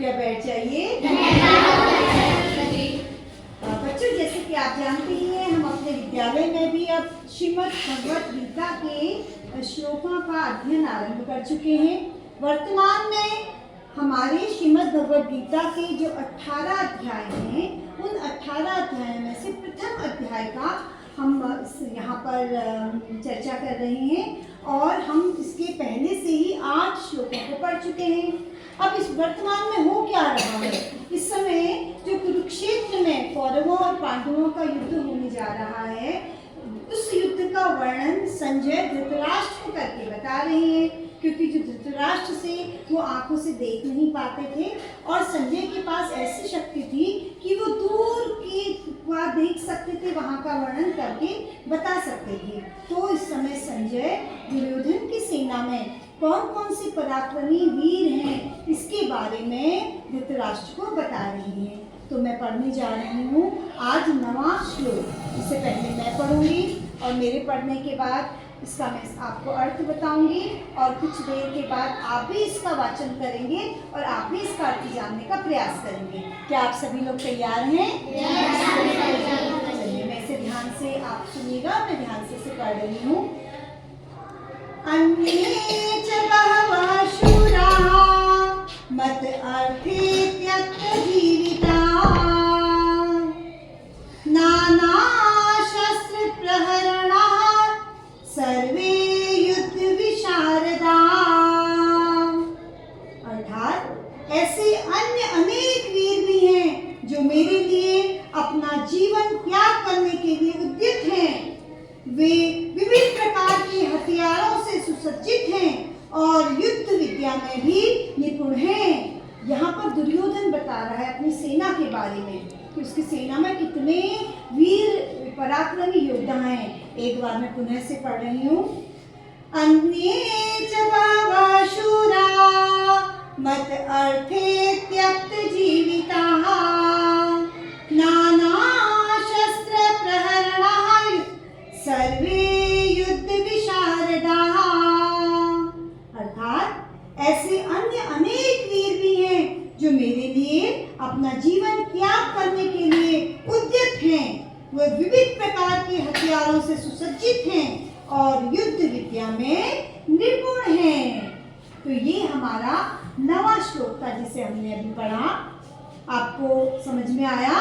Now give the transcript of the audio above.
कृपया बैठ जाइए। बच्चों, जैसे कि आप जानते ही हैं, हम अपने विद्यालय में भी अब श्रीमद् भगवत गीता के श्लोकों का अध्ययन आरंभ कर चुके हैं। वर्तमान में हमारे श्रीमद् भगवत गीता के जो 18 अध्याय हैं, उन 18 अध्याय में से प्रथम अध्याय का हम यहाँ पर चर्चा कर रहे हैं और हम इसके पहले से ही 8 श्लोकों को पढ़ चुके हैं। अब इस वर्तमान में हो क्या रहा है? इस समय जो कुरुक्षेत्र में कौरवों और पांडवों का युद्ध होने जा रहा है, उस युद्ध का वर्णन संजय धृतराष्ट्र को करके बता रहे हैं, क्योंकि जो धृतराष्ट्र से वो आंखों से देख नहीं पाते थे और संजय के पास ऐसी शक्ति थी कि वो दूर की बात देख सकते थे, वहाँ का वर्णन करके बता सकते थे। तो इस समय संजय दुर्योधन की सेना में कौन कौन से पराक्रमी वीर हैं, इसके बारे में धृतराष्ट्र को बता रही हैं। तो मैं पढ़ने जा रही हूँ आज 9वां श्लोक। इससे पहले मैं पढ़ूंगी और मेरे पढ़ने के बाद इसका मैं आपको अर्थ बताऊंगी और कुछ देर के बाद आप भी इसका वाचन करेंगे और आप भी इसका अर्थ जानने का प्रयास करेंगे। क्या आप सभी लोग तैयार हैं? चलिए, मैं इसे ध्यान से आप सुनिएगा, मैं ध्यान से इसे पढ़ रही हूँ। अन्ये च बहवः शूराः मत अर्थे त्यक्त जीविताः नाना शस्त्र प्रहरणाः सर्वे युद्ध विशारदा। अर्थात ऐसे अन्य अनेक वीर भी हैं जो मेरे लिए अपना जीवन त्याग करने के लिए उद्यत हैं। वे विभिन्न प्रकार के हथियारों से सुसज्जित हैं और युद्ध विद्या में भी निपुण हैं। यहाँ पर दुर्योधन बता रहा है अपनी सेना के बारे में कि उसकी सेना में कितने वीर पराक्रमी योद्धा हैं। एक बार मैं पुनः से पढ़ रही हूँ। अन्ये च बहवः शूराः मत अर्थे त्यक्त जीविताः नाना शस्त्र प्रहरणाः सर्वे युद्ध विशारदाः। अर्थात ऐसे अन्य अनेक वीर भी हैं जो मेरे लिए अपना जीवन त्याग करने के लिए उद्यत हैं। वे विविध प्रकार के हथियारों से सुसज्जित हैं और युद्ध विद्या में निपुण हैं। तो ये हमारा 9वां श्लोक था जिसे हमने अभी पढ़ा। आपको समझ में आया?